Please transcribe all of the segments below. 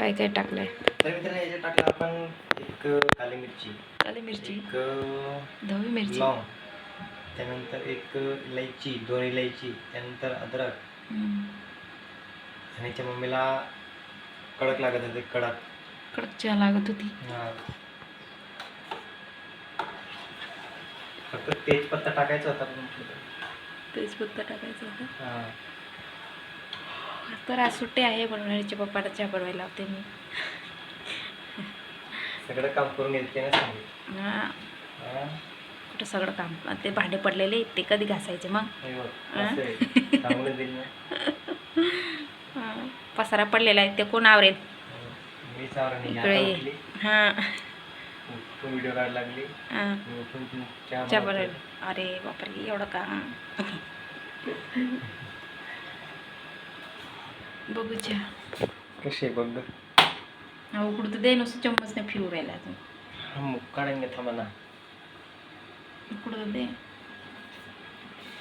काय काय टाकलंय? तर मित्रांनो याच्यात टाकलं आपण एक काली मिरची, एक धवी मिरची, लवंग, त्यानंतर एक इलायची, 2 इलायची, त्यानंतर अद्रक. आणि त्या मम्मीला कडक लागत होते, कडक चहा लागत होती. फक्त तेजपत्ता टाकायचा होता. तेजपत्ता टाकायचा होता. तर आज सुट्टी आहे म्हणून ह्याच्या पप्पाला चहा बनवायला लावते मी. सगळं काम करून घेते ना सांगितलं. कुठं सगळं काम, ते भांडे पडलेले ते कधी घासायचे मग? पसारा पडलेला आहे ते कोण आवरेल? इकडे व्हिडिओ काढ लागली. चहा बनवायला. अरे बापरे एवढं काम. बघू चहा कशी बघ. उकडू तर दे, नुसतं चम्मच नाही फिरू राहिला अजून. काढेंगे थांबा ना. उकडू तर दे.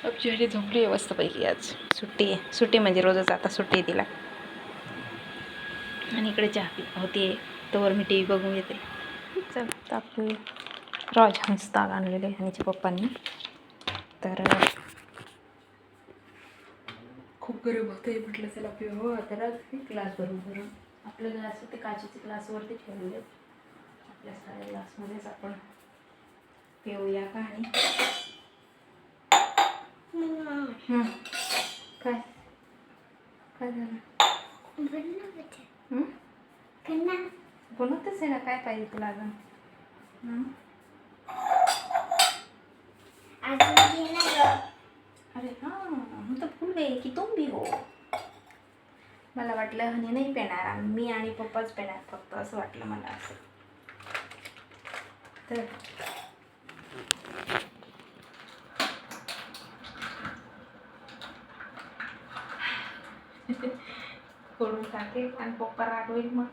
अबजी झोपली आहे मस्तपैकी. आज सुट्टी आहे. सुट्टी म्हणजे रोजच आता सुट्टी आहे तिला. आणि इकडे चहा होती तोवर मी टी व्ही बघून येते. चल आपले राजहंस ताग आणलेले ह्यांच्या पप्पांनी. तर खूप गरम होतं म्हटलं चला पिऊ. तर ग्लास भरून आपले ग्लास होते काचेचे, ग्लासवरती ठेवलेले. आपल्या साऱ्या ग्लासमध्येच आपण पिऊया का. आणि काय काय झालं? बनवतच आहे ना. काय पाहिजे तुला अजून? अरे हाँ, हम तो भूल गए की तुम भी हो. मला वाटलं हनी नाही पेणार, मी आणि पप्पाच पेणार फक्त, असं वाटलं मला. असं तर करून टाके आणि पप्पा रागवेल मग.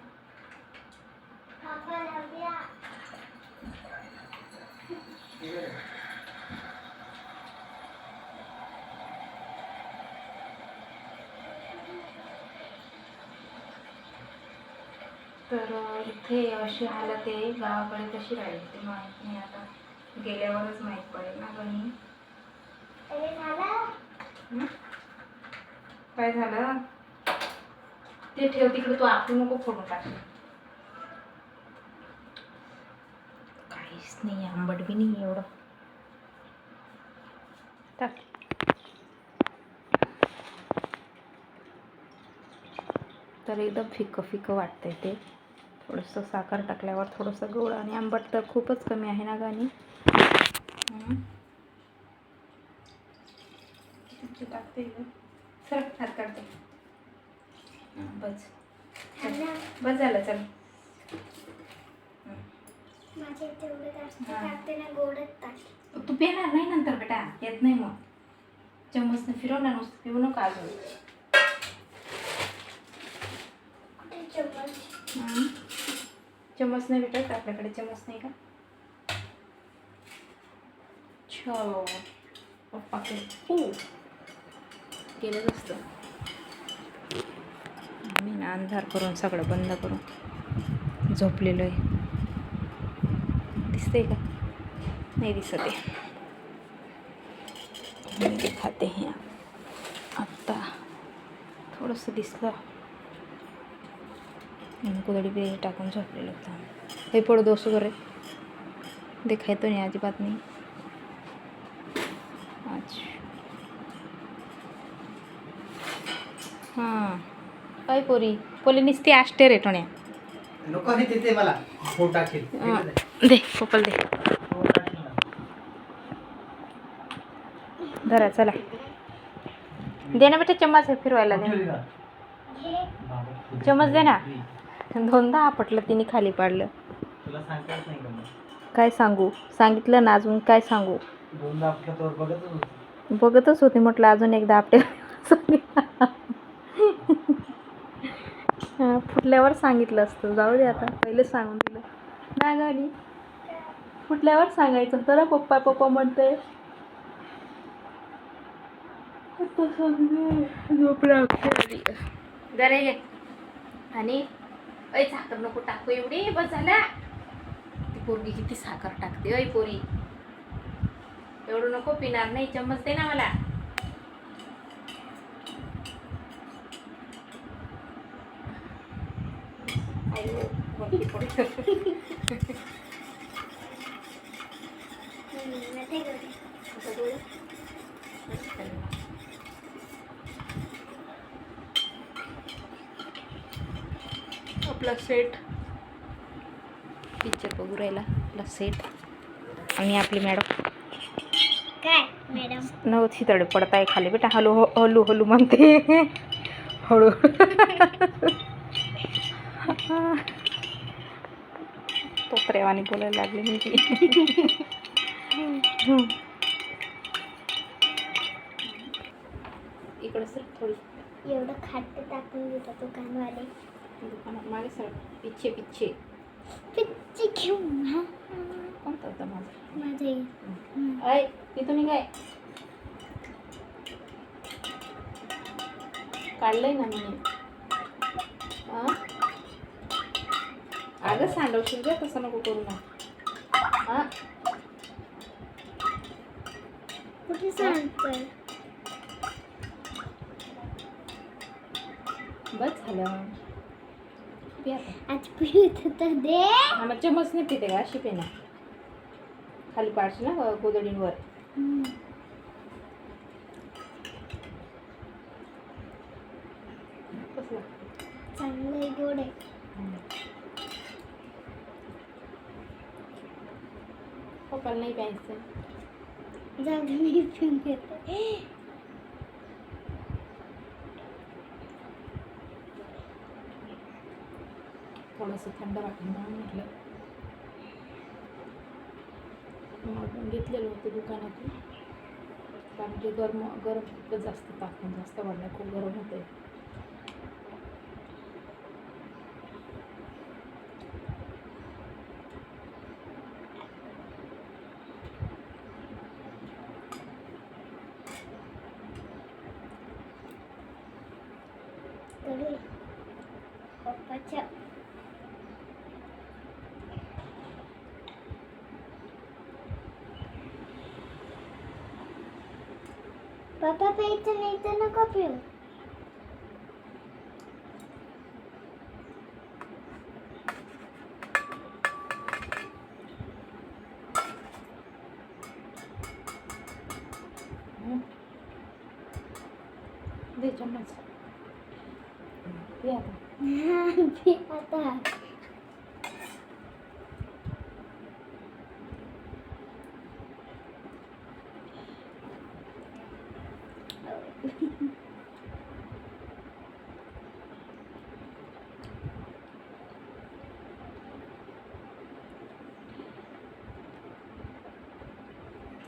तर इथे अशी हालत आहे. गावाकडे कशी राहील ते माहीत नाही. आता गेल्यावरच माहीत पडेल ना. गणी काय झालं ते ठेव तिकडे. तू आपण नको फोडून टाकलं. काहीच नाही, आंबट बी नाही एवढं. तर एकदम फिकं फिकं वाटतंय ते. थोडंसं साखर टाकल्यावर थोडंसं गोड आणि आंबट तर खूपच कमी आहे ना गाणी. टाकते सर, हात काढते. बस बस झालं. चल तू पेणार नाही नंतर बेटा, येत नाही मग. चम्मचने फिरव ना, नुसतं पिऊ नका अजून. चम्मच नाही भेटत आपल्याकडे, चम्मच नाही का? चलो पप्पा केलं असतं. मी ना अंधार करून सगळं बंद करून झोपलेलो आहे. दिसतंय का? नाही दिसत आहे. मी खाते हे आत्ता थोडंसं दिसलं. कुदडी बी टाकून झोपलेलं होतं. हे पड दोस्त करे दिखाई तो नाही, अजिबात नाही. अच्छा हां काय पोरी पोली निसती आष्टे रेटोण्या नको आहे तिथे. मला फोट टाकेल. दे पप्पाला दे. धरा चला दे ना बेटा, चम्मच फिरवायला दे. चम्मच दे ना. दोनदा आपटलं तिने, खाली पाडलं. तुला सांगताच नाही का? काय सांगू? सांगितलं ना, अजून काय सांगू? दोनदा आपलं तर बघतच होते म्हटलं, अजून एकदा आपटे. फुटल्यावर सांगितलं असतं. जाऊ दे आता, पहिले सांगून दिलं ना गाणी. फुटल्यावर सांगायचं होतं ना. पप्पा पप्पा म्हणते. झोपला जरा ये. आणि ऐ साखर नको टाकू एवढी, बस झाला. ती पोरगी किती साखर टाकते. ऐ पोरी, एवढं नको, पिणार नाही. चम्मच दे ना मला. आयो, वरती पडतं. आता डोळे. आपला सेट पिक्चर बघू राहिला. आपला सेट आणि आपली मॅडम. काय मॅडम? नवथी तडे पडताय खाली बेटा. हलू हलू हलू म्हणते. हळू. तो प्रेमाने बोलायला लागली मी. इकडं सर थोडी. एवढं खाट टाकून देतो दुकानवाले. दुकानात मागे सर. पिच्छे पिच्छे. पिच्ची घेऊन हा कोणतं होतं माझं? माझे ऐ तिथून मी काय काढलंय ना मी. अगं सांडवशील ग, तसं नको करू ना. हा कुठे सांगतोय? बस झालं. पी आता. आज पित तर दे. हा मग चमच नाही पिते का? अशी पे ना. खाली पाडशी ना गोदडींवर. कसलं चांगलं गोड आहे. पप्पाला नाही प्यायचं. जाऊ दे, मी पिऊन घेते. थोडंसं थंड वाटलं म्हणून म्हटलं. मग घेतलेलं होतं दुकानातून. कारण की गरम खूपच जास्त, तापमान जास्त वाढलं, खूप गरम होतं. तरी पप्पाच्या पप्पा प्यायचं नाही तर नको पिऊ. दे चम्मच. पी आता. पी आता.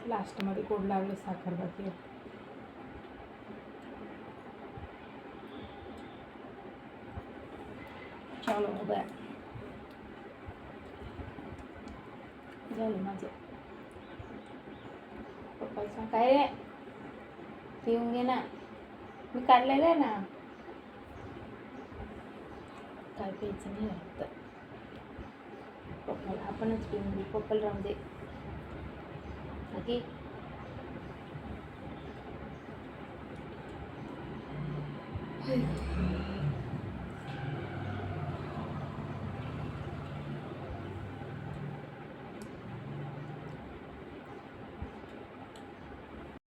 लास्टमध्ये गोड लागले, साखर बाकी आहे. चलो हो गया. झालं माझं. पप्पाचं काय रे, पिऊन घे ना. मी काढलेलं आहे ना. काय प्यायचं नाही राहत. पप्पाला आपणच पिऊन घेऊ. पप्पाला राहू दे. बाकी